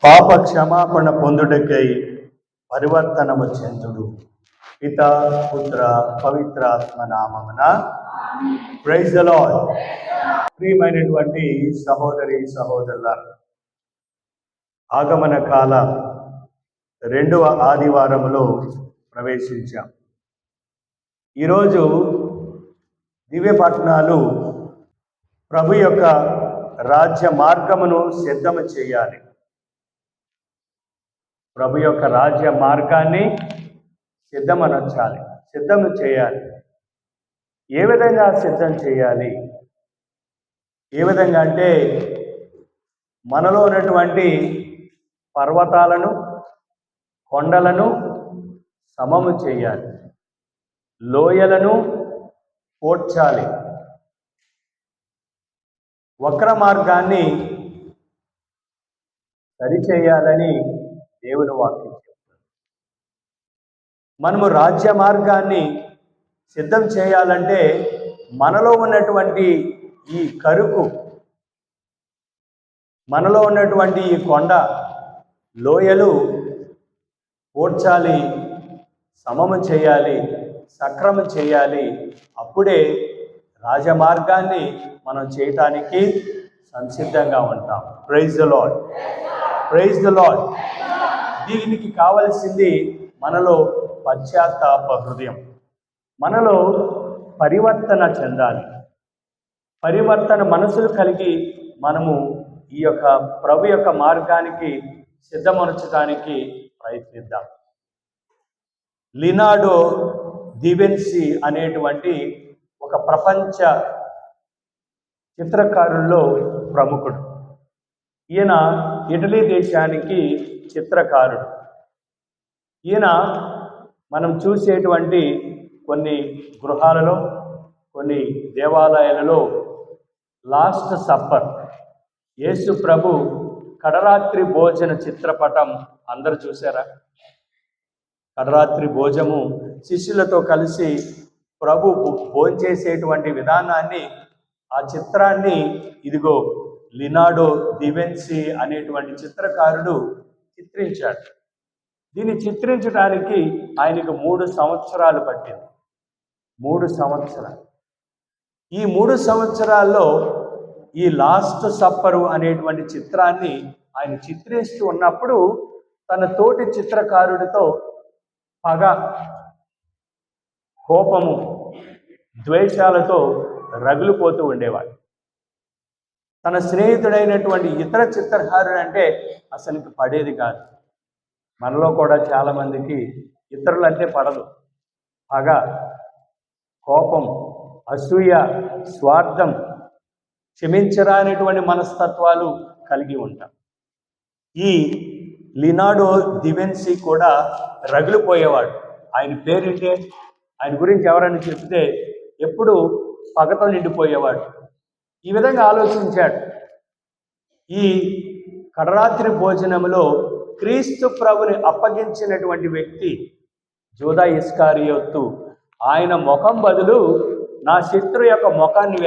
పాప క్షమాపణ పొందుటకై పరివర్తనము చెందుడు. పిత పుత్ర పవిత్రాత్మ నామమున ప్రైజ్ ది లార్డ్. ప్రియమైనటువంటి సహోదరి సహోదరులారా, ఆగమన కాల 2వ ఆదివారములో ప్రవేశించాం. ఈరోజు దివ్య పట్టణాలు ప్రభు యొక్క రాజ్య మార్గమును సిద్ధము చేయాలి. ప్రభు యొక్క రాజ్య మార్గాన్ని సిద్ధము చేయాలి. ఏ విధంగా సిద్ధం చేయాలి? ఏ విధంగా అంటే మనలో ఉన్నటువంటి పర్వతాలను, కొండలను సమము చేయాలి, లోయలను పోడ్చాలి, వక్ర మార్గాన్ని సరిచేయాలని దేవుని వాక్యం చెప్తుంది. మనము రాజ్య మార్గాన్ని సిద్ధం చేయాలంటే మనలో ఉన్నటువంటి ఈ కరుకు, మనలో ఉన్నటువంటి ఈ కొండ లోయలు పోడ్చాలి, సమము చేయాలి, సక్రమం చేయాలి. అప్పుడే రాజమార్గాన్ని మనం చేయటానికి సంసిద్ధంగా ఉంటాం. Praise the Lord, praise the Lord. దీనికి కావలసింది మనలో పశ్చాత్తాప హృదయం, మనలో పరివర్తన చెందాలి. పరివర్తన మనసులు కలిగి మనము ఈ యొక్క ప్రభు యొక్క మార్గానికి సిద్ధమనచడానికి ప్రయత్నిద్దాం. లినార్డో దివిన్సీ అనేటువంటి ఒక ప్రపంచ చిత్రకారుల్లో ప్రముఖుడు. ఈయన ఇటలీ దేశానికి చిత్రకారుడు. ఈయన మనం చూసేటువంటి కొన్ని గృహాలలో, కొన్ని దేవాలయాలలో లాస్ట్ సప్పర్, యేసు ప్రభు కడరాత్రి భోజన చిత్రపటం అందరు చూసారా? కడరాత్రి భోజము శిష్యులతో కలిసి ప్రభు భోంచేసేటువంటి విధానాన్ని, ఆ చిత్రాన్ని ఇదిగో లినార్డో దివిన్సీ అనేటువంటి చిత్రకారుడు చిత్రించాడు. దీన్ని చిత్రించడానికి ఆయనకు 3 సంవత్సరాలు పట్టింది. 3 సంవత్సరాలు. ఈ 3 సంవత్సరాల్లో ఈ లాస్ట్ సప్పరు అనేటువంటి చిత్రాన్ని ఆయన చిత్రిస్తూ ఉన్నప్పుడు తన తోటి చిత్రకారుడితో పగ, కోపము, ద్వేషాలతో రగిలిపోతూ ఉండేవాడు. తన స్నేహితుడైనటువంటి ఇతర చిత్రకారుడు అంటే అసలుకి పడేది కాదు. మనలో కూడా చాలామందికి ఇతరులంటే పడదు. పగ, కోపం, అసూయ, స్వార్థం, క్షమించరానటువంటి మనస్తత్వాలు కలిగి ఉంటాం. ఈ లినార్డో దివిన్సీ కూడా రగిలిపోయేవాడు. ఆయన పేరేంటే, ఆయన గురించి ఎవరైనా చెప్తే ఎప్పుడు పగతో నిండిపోయేవాడు. ఈ విధంగా ఆలోచించాడు. ఈ కడరాత్రి భోజనంలో క్రీస్తు ప్రభుని అప్పగించినటువంటి వ్యక్తి యూదా ఇస్కారియోతు, ఆయన ముఖం బదులు నా శత్రు యొక్క ముఖాన్ని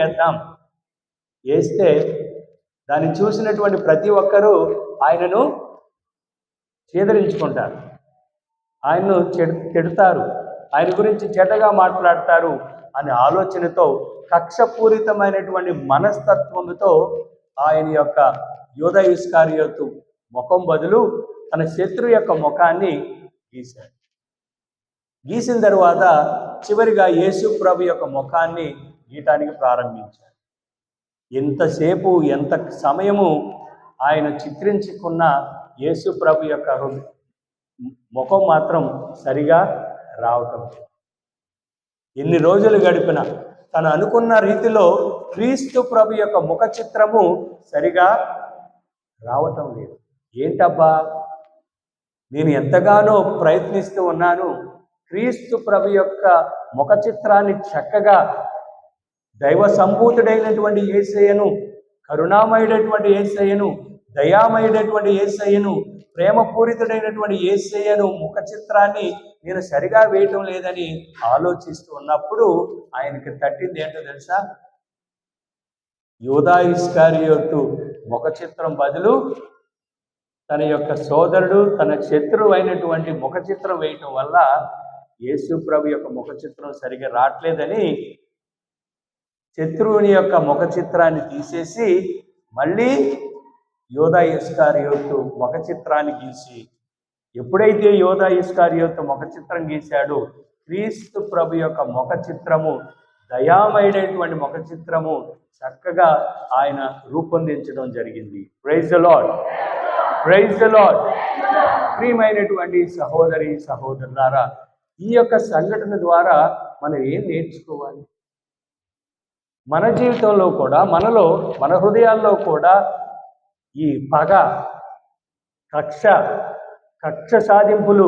వేస్తే దాన్ని చూసినటువంటి ప్రతి ఒక్కరూ ఆయనను చేదరించుకుంటారు, ఆయన్ను చెడుతారు, ఆయన గురించి చెడ్డగా మాట్లాడతారు అనే ఆలోచనతో, కక్షపూరితమైనటువంటి మనస్తత్వంతో ఆయన యొక్క యూదా ఇస్కారియోతు ముఖం బదులు తన శత్రు యొక్క ముఖాన్ని గీశాడు. గీసిన తరువాత చివరిగా యేసు ప్రభు యొక్క ముఖాన్ని గీయటానికి ప్రారంభించాడు. ఎంతసేపు, ఎంత సమయము ఆయన చిత్రించుకున్న యేసు ప్రభు యొక్క ముఖం మాత్రం సరిగా రావటం. ఎన్ని రోజులు గడిపినా తను అనుకున్న రీతిలో క్రీస్తు ప్రభు యొక్క ముఖ చిత్రము సరిగా రావటం లేదు. ఏంటబ్బా, నేను ఎంతగానో ప్రయత్నిస్తూ ఉన్నాను క్రీస్తు ప్రభు యొక్క ముఖ చిత్రాన్ని చక్కగా, దైవ సంభూతుడైనటువంటి యేసయ్యను, కరుణామయుడైనటువంటి యేసయ్యను, దయామయుడైనటువంటి యేసయ్యను, ప్రేమపూరితుడైనటువంటి యేసయ్యను ముఖ చిత్రాన్ని నేను సరిగా వేయటం లేదని ఆలోచిస్తూ ఉన్నప్పుడు ఆయనకి తట్టింది ఏంటో తెలుసా? యూదా ఇస్కారియోతు ముఖ చిత్రం బదులు తన యొక్క సోదరుడు, తన శత్రువు అయినటువంటి ముఖ చిత్రం వేయటం వల్ల యేసు ప్రభు యొక్క ముఖ చిత్రం సరిగా రావట్లేదని శత్రువుని యొక్క ముఖ చిత్రాన్ని తీసేసి మళ్ళీ యోధా ఇస్కరియోతు ముఖ చిత్రాన్ని గీసి, ఎప్పుడైతే యోధా ఇస్కరియోతు ముఖ చిత్రం గీశాడో క్రీస్తు ప్రభు యొక్క ముఖ చిత్రము, దయామయుడైనటువంటి ముఖ చిత్రము చక్కగా ఆయన రూపొందించడం జరిగింది. Praise the Lord, praise the Lord. ప్రియమైనటువంటి సహోదరి సహోదరులారా, ఈ యొక్క సంఘటన ద్వారా మనం ఏం నేర్చుకోవాలి? మన జీవితంలో కూడా, మన హృదయాల్లో కూడా ఈ పగ, కక్ష సాధింపులు,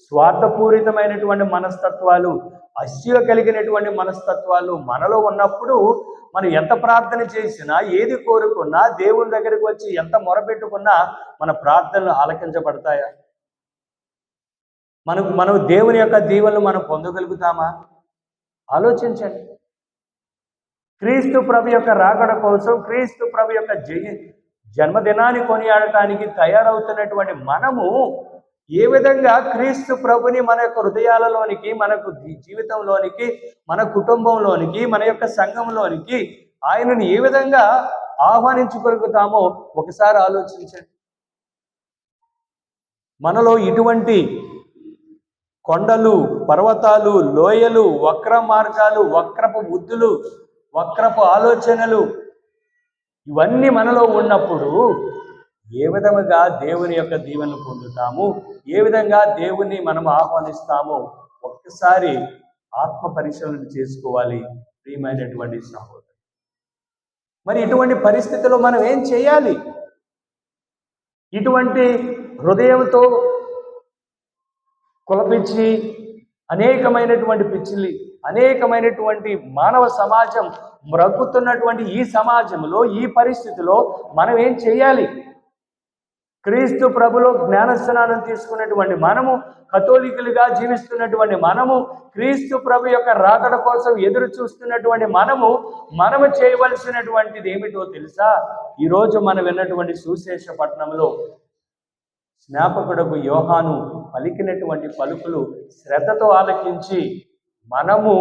స్వార్థపూరితమైనటువంటి మనస్తత్వాలు, అసూయ కలిగినటువంటి మనస్తత్వాలు మనలో ఉన్నప్పుడు మనం ఎంత ప్రార్థన చేసినా, ఏది కోరుకున్నా, దేవుని దగ్గరికి వచ్చి ఎంత మొరపెట్టుకున్నా మన ప్రార్థనలు ఆలకించబడతాయా? మనం దేవుని యొక్క దీవెనలు మనం పొందగలుగుతామా? ఆలోచించండి. క్రీస్తు ప్రభు యొక్క రాకడ కోసం, క్రీస్తు ప్రభు యొక్క జన్మదినాన్ని కొనియాడటానికి తయారవుతున్నటువంటి మనము ఏ విధంగా క్రీస్తు ప్రభుని మన యొక్క హృదయాలలోనికి, మనకు జీవితంలోనికి, మన కుటుంబంలోనికి, మన యొక్క సంఘంలోనికి ఆయనను ఏ విధంగా ఆహ్వానించుకోగలుగుతామో ఒకసారి ఆలోచించండి. మనలో ఇటువంటి కొండలు, పర్వతాలు, లోయలు, వక్ర మార్గాలు, వక్రపు బుద్ధులు, వక్రపు ఆలోచనలు ఇవన్నీ మనలో ఉన్నప్పుడు ఏ విధముగా దేవుని యొక్క దీవెనలు పొందుతాము, ఏ విధంగా దేవుని మనం ఆహ్వానిస్తామో ఒక్కసారి ఆత్మ పరిశీలన చేసుకోవాలి ప్రియమైనటువంటి సహోదరు. మరి ఇటువంటి పరిస్థితిలో మనం ఏం చేయాలి? ఇటువంటి హృదయంతో కులపిచ్చి అనేకమైనటువంటి పిచ్చిలి, అనేకమైనటువంటి మానవ సమాజం మ్రగ్గుతున్నటువంటి ఈ సమాజంలో, ఈ పరిస్థితిలో మనం ఏం చేయాలి? క్రీస్తు ప్రభులో జ్ఞానస్నానం తీసుకున్నటువంటి మనము, కథోలికులుగా జీవిస్తున్నటువంటి మనము, క్రీస్తు ప్రభు యొక్క రాకడ కోసం ఎదురు చూస్తున్నటువంటి మనము చేయవలసినటువంటిది ఏమిటో తెలుసా? ఈరోజు మనం విన్నటువంటి సువిశేష పట్టణంలో స్నాపకుడకు యోహాను పలికినటువంటి పలుకులు శ్రద్ధతో ఆలకించి మనము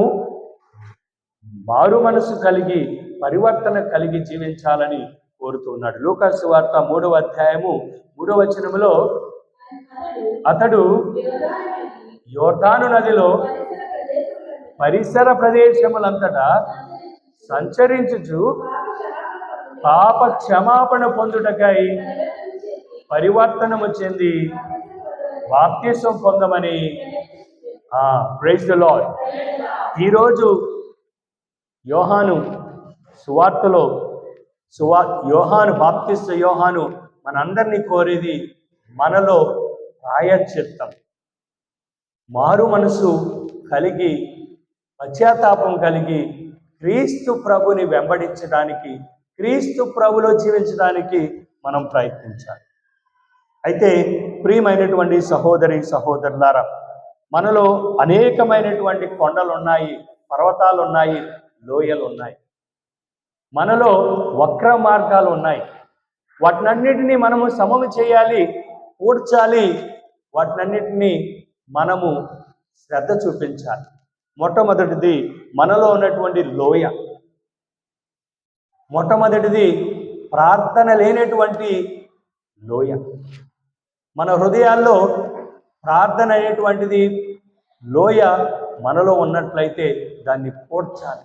మారు మనసు కలిగి, పరివర్తన కలిగి జీవించాలని కోరుతున్నాడు. లూకాసు వార్త 3వ అధ్యాయము 3వ వచనములో, అతడు యోర్దాను నదిలో పరిసర ప్రదేశములంతటా సంచరించుచు పాప క్షమాపణ పొందుటకై పరివర్తనము చెంది బాప్తిసం పొందమని. Praise the Lord. ఈరోజు యోహాను సువార్తలో బాప్తిస్త యోహాను మనందరినీ కోరేది మనలో ప్రాయశ్చిత్తం, మారు మనసు కలిగి, పశ్చాత్తాపం కలిగి క్రీస్తు ప్రభుని వెంబడించడానికి, క్రీస్తు ప్రభులో జీవించడానికి మనం ప్రయత్నించాలి. అయితే ప్రియమైనటువంటి సహోదరి సహోదరులారా, మనలో అనేకమైనటువంటి కొండలు ఉన్నాయి, పర్వతాలు ఉన్నాయి, లోయలు ఉన్నాయి. మనలో వక్ర మార్గాలు ఉన్నాయి. వాటినన్నిటినీ మనము సమము చేయాలి, పూడ్చాలి. వాటినన్నిటినీ మనము శ్రద్ధ చూపించాలి. మొట్టమొదటిది మనలో ఉన్నటువంటి లోయ. మొట్టమొదటిది ప్రార్థన లేనటువంటి లోయ. మన హృదయాల్లో ప్రార్థన అనేటువంటిది లోయ మనలో ఉన్నట్లయితే దాన్ని పూడ్చాలి.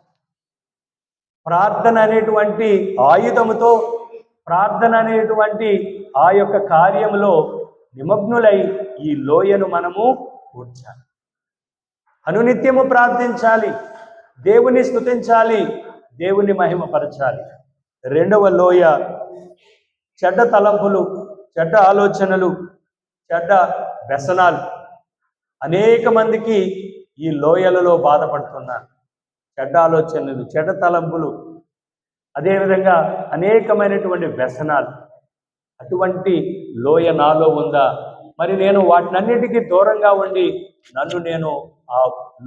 ప్రార్థన అనేటువంటి ఆయుధముతో, ప్రార్థన అనేటువంటి ఆ యొక్క కార్యములో నిమగ్నులై ఈ లోయను మనము పూడ్చాలి. అనునిత్యము ప్రార్థించాలి, దేవుని స్తుతించాలి, దేవుని మహిమపరచాలి. రెండవ లోయ చెడ్డ తలంపులు, చెడ్డ ఆలోచనలు, చెడ్డ వ్యసనాలు. అనేక మందికి ఈ లోయలలో బాధపడుతున్నారు. చెడ్డ ఆలోచనలు, చెడ్డ తలంపులు, అదేవిధంగా అనేకమైనటువంటి వ్యసనాలు. అటువంటి లోయ నాలో ఉందా? మరి నేను వాటినన్నిటికీ దూరంగా ఉండి నన్ను నేను ఆ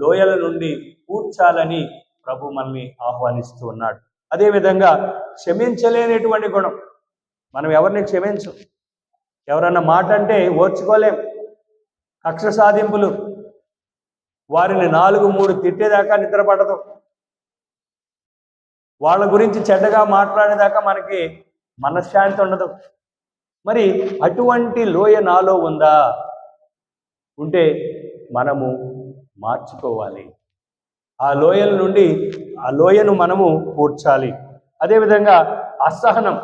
లోయల నుండి పూడ్చాలని ప్రభు మనల్ని ఆహ్వానిస్తూ ఉన్నాడు. అదేవిధంగా క్షమించలేనటువంటి గుణం. మనం ఎవరిని క్షమించం. ఎవరన్నా మాట అంటే ఓర్చుకోలేం. కక్ష సాధింపులు, వారిని 4-3 తిట్టేదాకా నిద్ర పడదు. వాళ్ళ గురించి చెడ్డగా మాట్లాడేదాకా మనకి మనశ్శాంతి ఉండదు. మరి అటువంటి లోయ నాలో ఉందా? ఉంటే మనము మార్చుకోవాలి. ఆ లోయల నుండి ఆ లోయను మనము పూడ్చాలి. అదేవిధంగా అసహనం,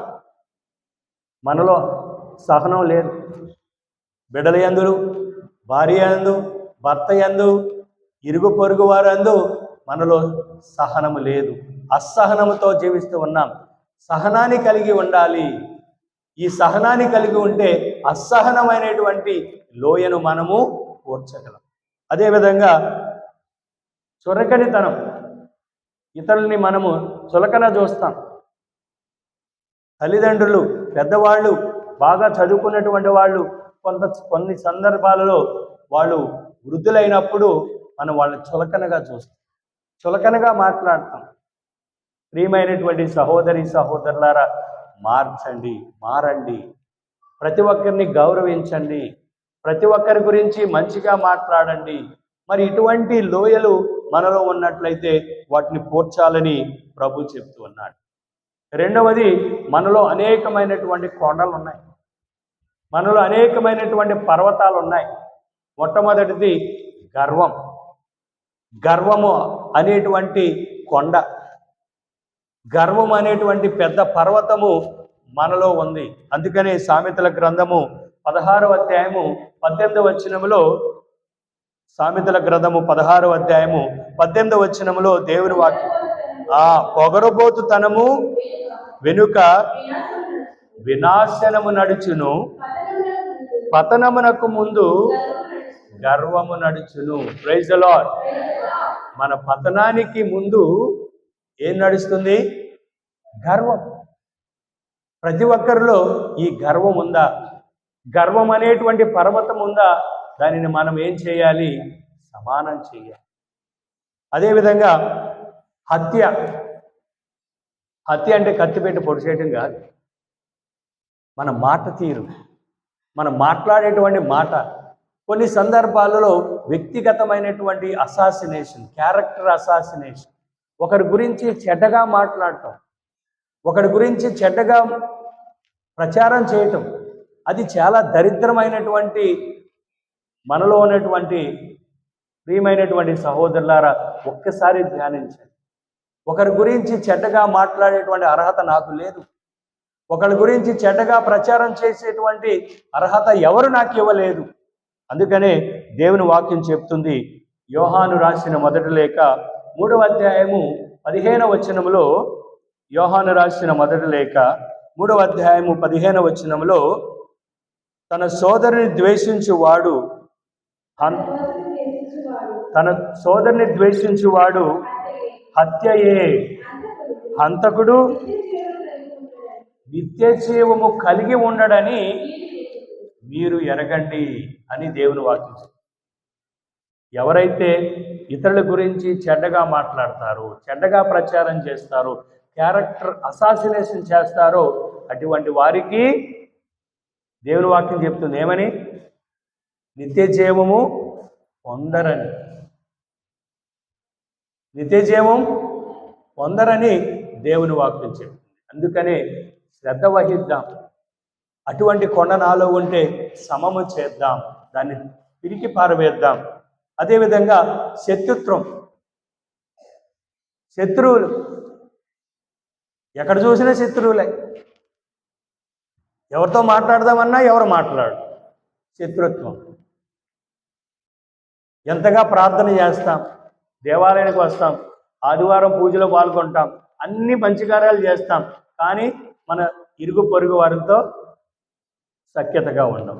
మనలో సహనం లేదు. బిడ్డల యందు, భార్య యందు, భర్త యందు, ఇరుగు పొరుగు వారందు మనలో సహనము లేదు. అసహనముతో జీవిస్తూ ఉన్నాం. సహనాన్ని కలిగి ఉండాలి. ఈ సహనాన్ని కలిగి ఉంటే అసహనమైనటువంటి లోయను మనము పూడ్చగలం. అదేవిధంగా చురకనితనం, ఇతరుల్ని మనము చులకన చూస్తాం. తల్లిదండ్రులు, పెద్దవాళ్ళు, బాగా చదువుకున్నటువంటి వాళ్ళు కొన్ని సందర్భాలలో వాళ్ళు వృద్ధులైనప్పుడు మనం వాళ్ళని చులకనగా చూస్తాం, చులకనగా మాట్లాడతాం. ప్రియమైనటువంటి సహోదరి సహోదరులారా, మారండి. ప్రతి ఒక్కరిని గౌరవించండి. ప్రతి ఒక్కరి గురించి మంచిగా మాట్లాడండి. మరి ఇటువంటి లోయలు మనలో ఉన్నట్లయితే వాటిని పూడ్చాలని ప్రభు చెప్తూ ఉన్నాడు. రెండవది, మనలో అనేకమైనటువంటి కొండలు ఉన్నాయి, మనలో అనేకమైనటువంటి పర్వతాలు ఉన్నాయి. మొట్టమొదటిది గర్వము అనేటువంటి కొండ, గర్వం అనేటువంటి పెద్ద పర్వతము మనలో ఉంది. అందుకనే సామెతల గ్రంథము 16వ అధ్యాయము 18వ వచనములో, సామెతల గ్రంథము 16వ అధ్యాయము 18వ వచనములో దేవుని వాక్యం, పొగరబోతుతనము వెనుక వినాశనము నడుచును, పతనమునకు ముందు గర్వము నడుచును. Praise the lord. మన పతనానికి ముందు ఏం నడుస్తుంది? గర్వం. ప్రతి ఒక్కరిలో ఈ గర్వం ఉందా? గర్వం అనేటువంటి పర్వతం ఉందా? దానిని మనం ఏం చేయాలి? సమానం చేయాలి. అదేవిధంగా హత్య అంటే కత్తిపెట్టి పొడిచేయటం కాదు. మన మాట తీరు, మనం మాట్లాడేటువంటి మాట, కొన్ని సందర్భాలలో వ్యక్తిగతమైనటువంటి అసాసినేషన్, క్యారెక్టర్ అసాసినేషన్, ఒకరి గురించి చెడ్డగా మాట్లాడటం, ఒకరి గురించి చెడ్డగా ప్రచారం చేయటం, అది చాలా దరిద్రమైనటువంటి, మనలో ఉన్నటువంటి ప్రియమైనటువంటి సహోదరులారా, ఒక్కసారి ధ్యానించండి. ఒకరి గురించి చెడ్డగా మాట్లాడేటువంటి అర్హత నాకు లేదు. ఒకరి గురించి చెడ్డగా ప్రచారం చేసేటువంటి అర్హత ఎవరు నాకు ఇవ్వలేదు. అందుకనే దేవుని వాక్యం చెప్తుంది, యోహాను రాసిన మొదటి లేఖ 3వ అధ్యాయము 15వ వచనములో, యోహాను రాసిన మొదటి లేఖ 3వ అధ్యాయము 15వ వచనములో, తన సోదరుని ద్వేషించువాడు హత్యయే, హంతకుడు నిత్య జీవము కలిగి ఉండడని మీరు ఎరగండి అని దేవుని వాక్యం. ఎవరైతే ఇతరుల గురించి చెడ్డగా మాట్లాడతారో, చెడ్డగా ప్రచారం చేస్తారో, క్యారెక్టర్ అసాసినేషన్ చేస్తారో, అటువంటి వారికి దేవుని వాక్యం చెప్తుంది ఏమని? నిత్య జీవము పొందరని. నిత్య జీవం పొందరని దేవుని వాక్యం చెప్తుంది. అందుకనే శ్రద్ధ వహిద్దాం. అటువంటి కొండ నాలో ఉంటే సమము చేద్దాం, దాన్ని పిరికి పారవేద్దాం. అదేవిధంగా శత్రువులు, ఎక్కడ చూసినా శత్రువులే. ఎవరితో మాట్లాడదామన్నా ఎవరు మాట్లాడు, శత్రుత్వం. ఎంతగా ప్రార్థన చేస్తాం, దేవాలయానికి వస్తాం, ఆదివారం పూజలో పాల్గొంటాం, అన్ని మంచి కార్యాలు చేస్తాం, కానీ మన ఇరుగు పొరుగు వారితో సఖ్యతగా ఉండడం,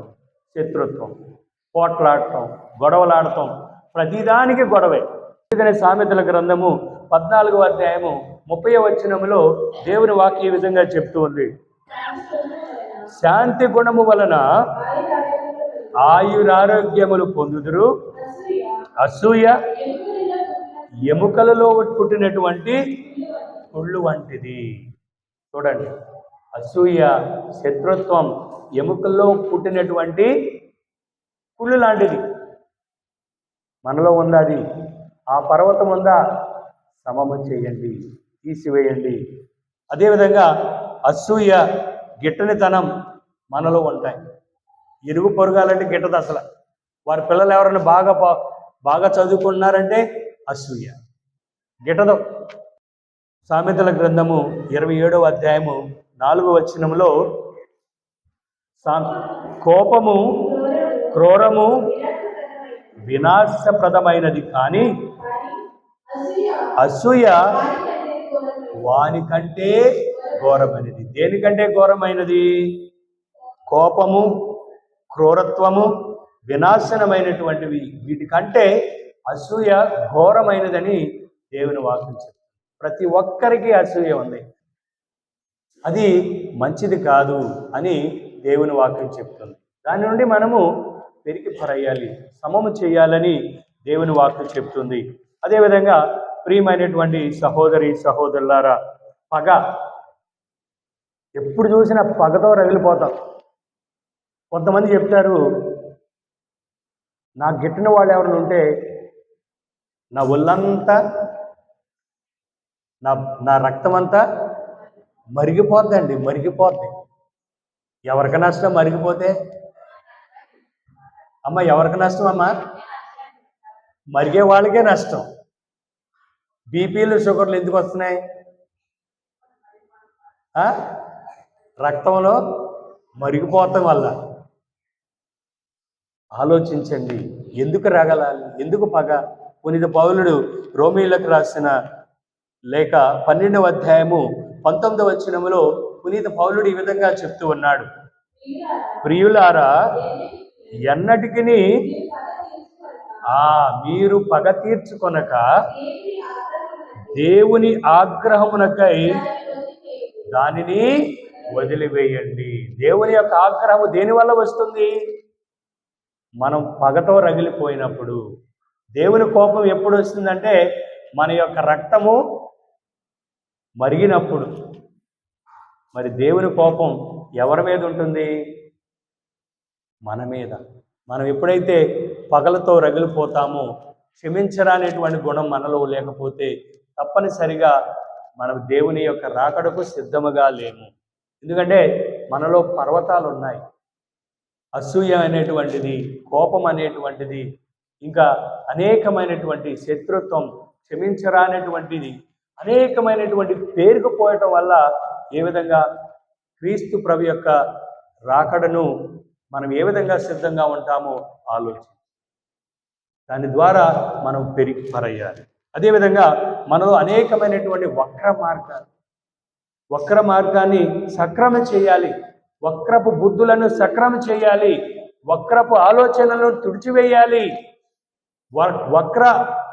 శత్రుత్వం, పోట్లాడటం, గొడవలాడటం, ప్రతిదానికి గొడవే. అందుకనే సామెతల గ్రంథము 14వ అధ్యాయము 30వ వచనములో దేవుని వాక్యం ఈ విధంగా చెప్తూ ఉంది, శాంతి గుణము వలన ఆయురారోగ్యములు పొందుదురు, అసూయ ఎముకలలో పుట్టినటువంటి కుళ్ళు వంటిది. చూడండి, అసూయ, శత్రుత్వం ఎముకల్లో పుట్టినటువంటి కుళ్ళు లాంటిది. మనలో ఉందా అది? ఆ పర్వతం ఉందా? సమము చేయండి, తీసివేయండి. అదేవిధంగా అసూయ, గిట్టనితనం మనలో ఉంటాయి. ఇరుగు పొరుగాలంటే గిట్టదు అసలు. వారి పిల్లలు ఎవరైనా బాగా చదువుకున్నారంటే అసూయ గిట్టదు. సామెతల గ్రంథము 27వ అధ్యాయము 4వ వచనంలో కోపము క్రూరము వినాశప్రదమైనది, కానీ అసూయ వానికంటే ఘోరమైనది. దేనికంటే ఘోరమైనది? కోపము, క్రూరత్వము, వినాశనమైనటువంటివి, వీటికంటే అసూయ ఘోరమైనదని దేవుని వాక్యం చెప్తుంది. ప్రతి ఒక్కరికి అసూయ ఉంది, అది మంచిది కాదు అని దేవుని వాక్యం చెప్తుంది. దాని నుండి మనము పెరిగి పరయ్యాలి, సమము చేయాలని దేవుని వాక్యం చెప్తుంది. అదేవిధంగా ప్రియమైనటువంటి సహోదరి సహోదరులారా, పగ, ఎప్పుడు చూసినా పగతో రగిలిపోతాం. కొంతమంది చెప్తారు, నా గిట్టిన వాళ్ళు ఎవరైనా ఉంటే నా ఒళ్ళంతా, నా రక్తం అంతా మరిగిపోద్దండి, మరిగిపోద్ది. ఎవరికి నష్టం మరిగిపోతే? అమ్మ, ఎవరికి నష్టం అమ్మా? మరిగే వాళ్ళకే నష్టం. బీపీలు, షుగర్లు ఎందుకు వస్తున్నాయి? రక్తంలో మరిగిపోతాం వల్ల. ఆలోచించండి, ఎందుకు రగలాలి? ఎందుకు పగ? పునీత పౌలుడు రోమీయులకు రాసిన లేఖ 12వ అధ్యాయము 19వ వచనములో పునీత పౌలుడు ఈ విధంగా చెప్తూ ఉన్నాడు, ప్రియులారా, ఎన్నటికి మీరు పగ తీర్చుకొనక దేవుని ఆగ్రహమునకై దానిని వదిలివేయండి. దేవుని యొక్క ఆగ్రహము దేని వల్ల వస్తుంది? మనం పగతో రగిలిపోయినప్పుడు. దేవుని కోపం ఎప్పుడు వస్తుందంటే మన యొక్క రక్తము మరిగినప్పుడు. మరి దేవుని కోపం ఎవరి మీద ఉంటుంది? మన మీద. మనం ఎప్పుడైతే పగలతో రగిలిపోతామో, క్షమించరానేటువంటి గుణం మనలో లేకపోతే తప్పనిసరిగా మనం దేవుని యొక్క రాకడకు సిద్ధముగా లేము. ఎందుకంటే మనలో పర్వతాలు ఉన్నాయి. అసూయ అనేటువంటిది, కోపం అనేటువంటిది, ఇంకా అనేకమైనటువంటి శత్రుత్వం, క్షమించరానేటువంటిది, అనేకమైనటువంటి పేరుకుపోయటం వల్ల ఏ విధంగా క్రీస్తు ప్రభు యొక్క రాకడను మనం ఏ విధంగా సిద్ధంగా ఉంటామో ఆలోచించి దాని ద్వారా మనం పెరిగి పరయ్యాలి. అదేవిధంగా మనలో అనేకమైనటువంటి వక్ర మార్గాన్ని సక్రమం చేయాలి. వక్రపు బుద్ధులను సక్రమం చేయాలి. వక్రపు ఆలోచనలను తుడిచివేయాలి. వక్ర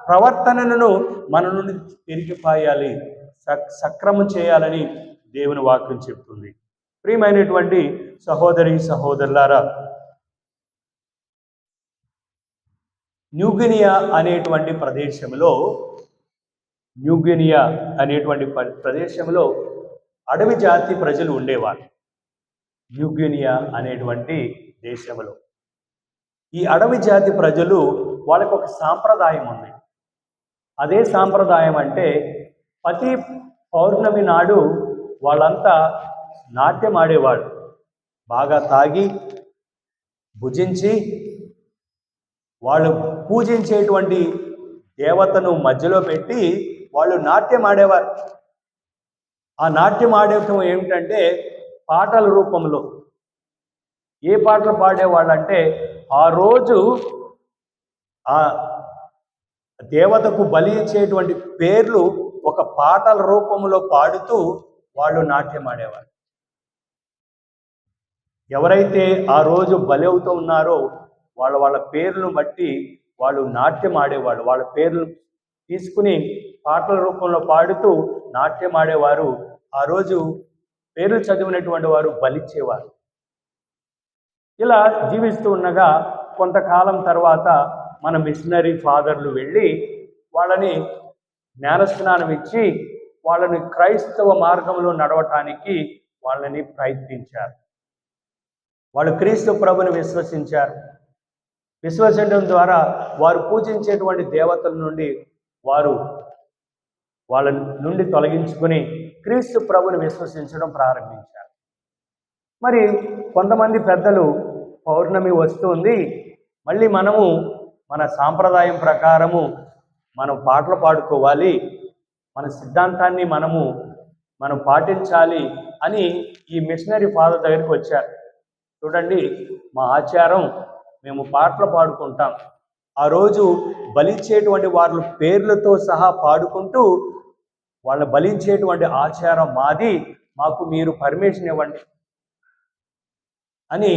ప్రవర్తనను మన నుండి పెరిగిపాయాలి, సక్రమం చేయాలని దేవుని వాక్యం చెప్తుంది. ప్రియమైనటువంటి సహోదరి సహోదరులారా, న్యూగినియా అనేటువంటి ప్రదేశంలో అడవి జాతి ప్రజలు ఉండేవారు. న్యూగినియా అనేటువంటి దేశంలో ఈ అడవి జాతి ప్రజలు, వాళ్ళకు ఒక సాంప్రదాయం ఉంది. అదే సాంప్రదాయం అంటే ప్రతి పౌర్ణమి నాడు వాళ్ళంతా నాట్యం ఆడేవాడు. బాగా తాగి భుజించి వాళ్ళు పూజించేటువంటి దేవతను మధ్యలో పెట్టి వాళ్ళు నాట్యం ఆడేవారు. ఆ నాట్యం ఆడటం ఏమిటంటే పాటల రూపంలో. ఏ పాటలు పాడేవాళ్ళంటే ఆ రోజు ఆ దేవతకు బలి ఇచ్చేటువంటి పేర్లు ఒక పాటల రూపంలో పాడుతూ వాళ్ళు నాట్యం ఆడేవారు. ఎవరైతే ఆ రోజు బలి అవుతూ ఉన్నారో వాళ్ళ పేర్లను బట్టి వాళ్ళు నాట్యం ఆడేవాడు. వాళ్ళ పేర్లు తీసుకుని పాటల రూపంలో పాడుతూ నాట్యం ఆడేవారు. ఆ రోజు పేర్లు చదివినటువంటి వారు బలిచ్చేవారు. ఇలా జీవిస్తూ ఉండగా కొంతకాలం తర్వాత మన మిషనరీ ఫాదర్లు వెళ్ళి వాళ్ళని జ్ఞానస్నానం ఇచ్చి వాళ్ళని క్రైస్తవ మార్గంలో నడవటానికి వాళ్ళని ప్రయత్నించారు. వాళ్ళు క్రీస్తు ప్రభుని విశ్వసించారు. విశ్వసించడం ద్వారా వారు పూజించేటువంటి దేవతల నుండి వారు వాళ్ళ నుండి తొలగించుకుని క్రీస్తు ప్రభుని విశ్వసించడం ప్రారంభించారు. మరి కొంతమంది పెద్దలు పౌర్ణమి వస్తుంది, మళ్ళీ మనము మన సాంప్రదాయం ప్రకారము మనం పాటలు పాడుకోవాలి, మన సిద్ధాంతాన్ని మనం పాటించాలి అని ఈ మిషనరీ ఫాదర్ దగ్గరికి వచ్చారు. చూడండి, మా ఆచారం, మేము పాటలు పాడుకుంటాం. ఆ రోజు బలిచ్చేటువంటి వాళ్ళ పేర్లతో సహా పాడుకుంటూ వాళ్ళ బలించేటువంటి ఆచారం మాది, మాకు మీరు పర్మిషన్ ఇవ్వండి అని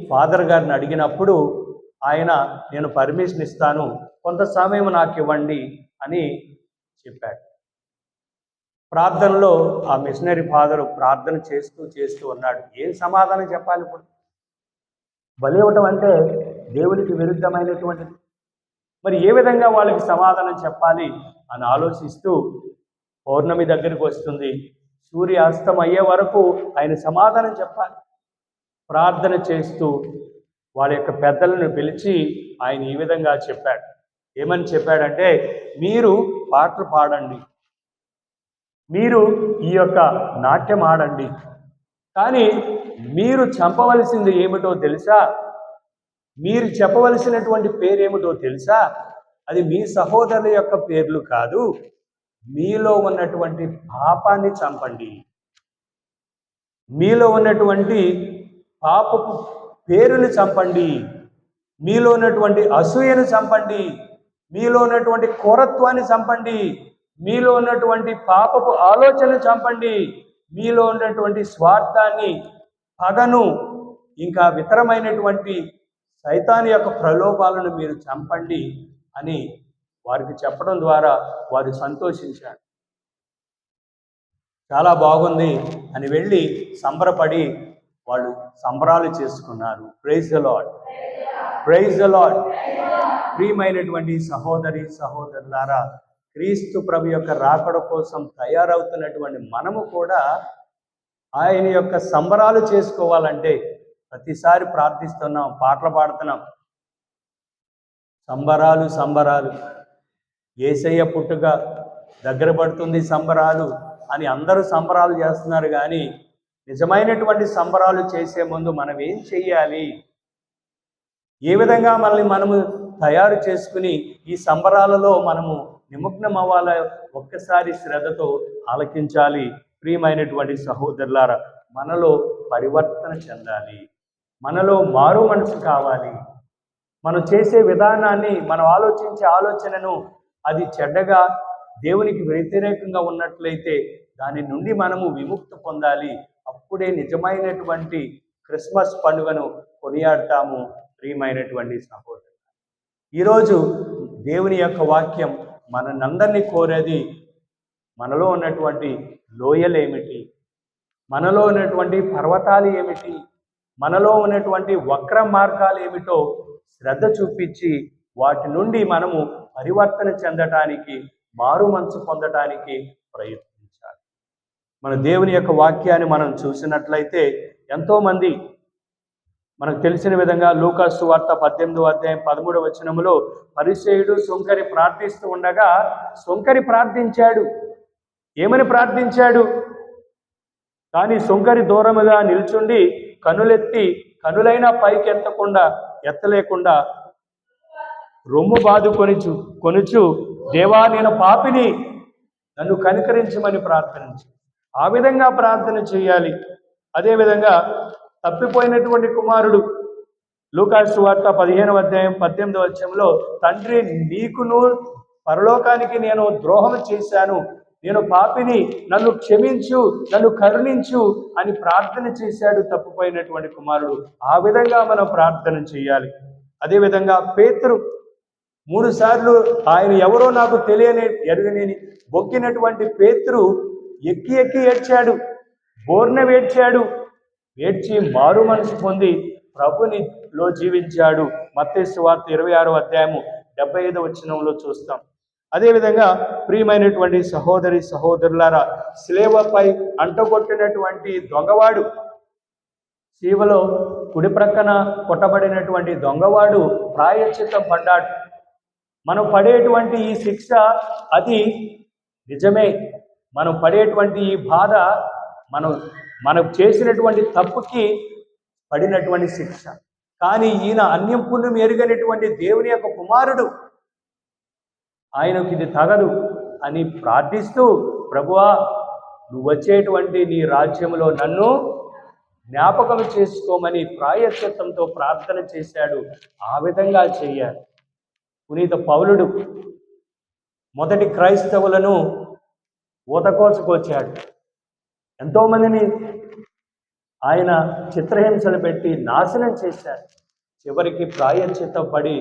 ఫాదర్ గారిని అడిగినప్పుడు ఆయన, నేను పర్మిషన్ ఇస్తాను, కొంత సమయం నాకు ఇవ్వండి అని చెప్పాడు. ప్రార్థనలో ఆ మిషనరీ ఫాదరు ప్రార్థన చేస్తూ ఉన్నాడు. ఏం సమాధానం చెప్పాలి? ఇప్పుడు బలి ఇవ్వటం అంటే దేవునికి విరుద్ధమైనటువంటిది. మరి ఏ విధంగా వాళ్ళకి సమాధానం చెప్పాలి అని ఆలోచిస్తూ పౌర్ణమి దగ్గరికి వస్తుంది. సూర్యాస్తం అయ్యే వరకు ఆయన సమాధానం చెప్పాలి. ప్రార్థన చేస్తూ వాళ్ళ యొక్క పెద్దలను పిలిచి ఆయన ఈ విధంగా చెప్పాడు. ఏమని చెప్పాడంటే, మీరు పాటలు పాడండి, మీరు ఈ యొక్క నాట్యం ఆడండి, కానీ మీరు చంపవలసింది ఏమిటో తెలుసా? మీరు చెప్పవలసినటువంటి పేరేమిటో తెలుసా? అది మీ సహోదరుల యొక్క పేర్లు కాదు, మీలో ఉన్నటువంటి పాపాన్ని చంపండి, మీలో ఉన్నటువంటి పాపపు పేరుని చంపండి, మీలో ఉన్నటువంటి అసూయను చంపండి, మీలో ఉన్నటువంటి కోరత్వాన్ని చంపండి, మీలో ఉన్నటువంటి పాపపు ఆలోచనను చంపండి, మీలో ఉన్నటువంటి స్వార్థాన్ని, పగను, ఇంకా ఇతరమైనటువంటి సైతాను యొక్క ప్రలోభాలను మీరు చంపండి అని వారికి చెప్పడం ద్వారా వారు సంతోషించారు. చాలా బాగుంది అని వెళ్ళి సంబరపడి వాళ్ళు సంబరాలు చేసుకున్నారు. Praise the Lord, praise the Lord. ప్రియమైనటువంటి సహోదరులారా, క్రీస్తు ప్రభు యొక్క రాకడ కోసం తయారవుతున్నటువంటి మనము కూడా ఆయన యొక్క సంబరాలు చేసుకోవాలంటే ప్రతిసారి ప్రార్థిస్తున్నాం, పాటలు పాడుతున్నాం, సంబరాలు, యేసయ్య పుట్టుక దగ్గర పడుతుంది, సంబరాలు అని అందరూ సంబరాలు చేస్తున్నారు. కానీ నిజమైనటువంటి సంబరాలు చేసే ముందు మనం ఏం చెయ్యాలి? ఏ విధంగా మనము తయారు చేసుకుని ఈ సంబరాలలో మనము నిమగ్నం అవ్వాలో ఒక్కసారి శ్రద్ధతో ఆలకించాలి. ప్రియమైనటువంటి సహోదరులారా, మనలో పరివర్తన చెందాలి, మనలో మారు మనసు కావాలి. మనం చేసే విధానాన్ని, మనం ఆలోచించే ఆలోచనను అది చెడ్డగా దేవునికి వ్యతిరేకంగా ఉన్నట్లయితే దాని నుండి మనము విముక్తి పొందాలి. అప్పుడే నిజమైనటువంటి క్రిస్మస్ పండుగను కొనియాడతాము. ప్రియమైనటువంటి సహోదరు, ఈరోజు దేవుని యొక్క వాక్యం మనందరినీ కోరేది, మనలో ఉన్నటువంటి లోయలు ఏమిటి, మనలో ఉన్నటువంటి పర్వతాలు ఏమిటి, మనలో ఉన్నటువంటి వక్ర మార్గాలు ఏమిటో శ్రద్ధ చూపించి వాటి నుండి మనము పరివర్తన చెందటానికి, మారు మనసు పొందటానికి ప్రయత్నించాలి. మన దేవుని యొక్క వాక్యాన్ని మనం చూసినట్లయితే ఎంతోమంది మనకు తెలిసిన విధంగా లూకా సువార్త 18వ అధ్యాయం 13వ వచనములో పరిసయ్యుడు సుంకరి ప్రార్థిస్తూ ఉండగా సుంకరి ప్రార్థించాడు. ఏమని ప్రార్థించాడు? కానీ సుంకరి దూరముగా నిల్చుండి కనులెత్తి కనులైనా పైకి ఎత్తలేకుండా రొమ్ము కొనుచు దేవా, నేను పాపిని, నన్ను కనికరించమని ప్రార్థించు. ఆ విధంగా ప్రార్థన చేయాలి. అదేవిధంగా తప్పిపోయినటువంటి కుమారుడు లూకా సువార్త 15వ అధ్యాయం 18వ వచనంలో, తండ్రి, నీకును పరలోకానికి నేను ద్రోహం చేశాను, నేను పాపిని, నన్ను క్షమించు, నన్ను కరుణించు అని ప్రార్థన చేశాడు తప్పిపోయినటువంటి కుమారుడు. ఆ విధంగా మనం ప్రార్థన చేయాలి. అదేవిధంగా పేతురు 3 సార్లు ఆయన ఎవరో నాకు ఎరుగనేని బొక్కినటువంటి పేతురు ఎక్కి ఏడ్చాడు, బోర్న ఏడ్చి మారు మనసు పొంది ప్రభునిలో జీవించాడు. మత్తయి సువార్త 26వ అధ్యాయము 75వ వచనంలో చూస్తాం. అదేవిధంగా ప్రియమైనటువంటి సహోదరి సహోదరులారా, శిలువపై అంటగొట్టినటువంటి దొంగవాడు, శిలువలో కుడి ప్రక్కన కొట్టబడినటువంటి దొంగవాడు ప్రాయశ్చిత్తం పడ్డాడు. మనం పడేటువంటి ఈ శిక్ష అది నిజమే. మనం పడేటువంటి ఈ బాధ మనం చేసినటువంటి తప్పుకి పడినటువంటి శిక్ష. కానీ ఈయన అన్యం పుణ్యం ఎరుగనటువంటి దేవుని యొక్క కుమారుడు, ఆయనకు ఇది తగదు అని ప్రార్థిస్తూ, ప్రభువా నువ్వు వచ్చేటువంటి నీ రాజ్యంలో నన్ను జ్ఞాపకం చేసుకోమని ప్రాయశ్చిత్తంతో ప్రార్థన చేశాడు. ఆ విధంగా చెయ్యాలి. పునీత పౌలుడు మొదటి క్రైస్తవులను ఊతకోసుకొచ్చాడు. ఎంతోమందిని ఆయన చిత్రహింసలు పెట్టి నాశనం చేశాడు. చివరికి ప్రాయశ్చిత్తం పడి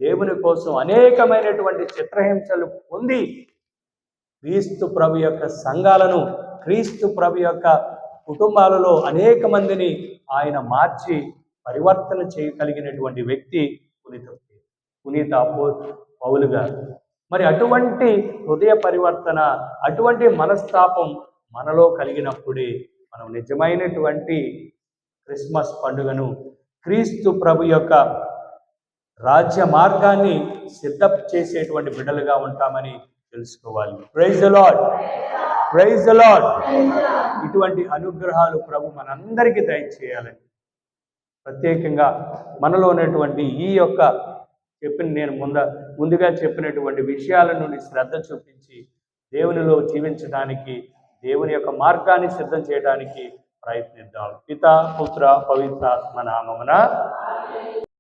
దేవుని కోసం అనేకమైనటువంటి చిత్రహింసలు పొంది క్రీస్తు ప్రభు యొక్క సంఘాలను, క్రీస్తు ప్రభు యొక్క కుటుంబాలలో అనేక మందిని ఆయన మార్చి పరివర్తన చేయగలిగినటువంటి వ్యక్తి పునీత పౌలు గారు. మరి అటువంటి హృదయ పరివర్తన, అటువంటి మనస్తాపం మనలో కలిగినప్పుడే మనం నిజమైనటువంటి క్రిస్మస్ పండుగను, క్రీస్తు ప్రభు యొక్క రాజ్య మార్గాన్ని సిద్ధం చేసేటువంటి బిడ్డలుగా ఉంటామని తెలుసుకోవాలి. Praise the Lord, praise the Lord. ఇటువంటి అనుగ్రహాలు ప్రభు మనందరికీ దయచేయాలని, ప్రత్యేకంగా మనలో ఉన్నటువంటి ఈ యొక్క నేను ముందుగా చెప్పినటువంటి విషయాల నుండి శ్రద్ధ చూపించి దేవునిలో జీవించడానికి, దేవుని యొక్క మార్గాన్ని సిద్ధం చేయడానికి ప్రయత్నిద్దాం. పితా పుత్ర పవిత్రాత్మ నామమున.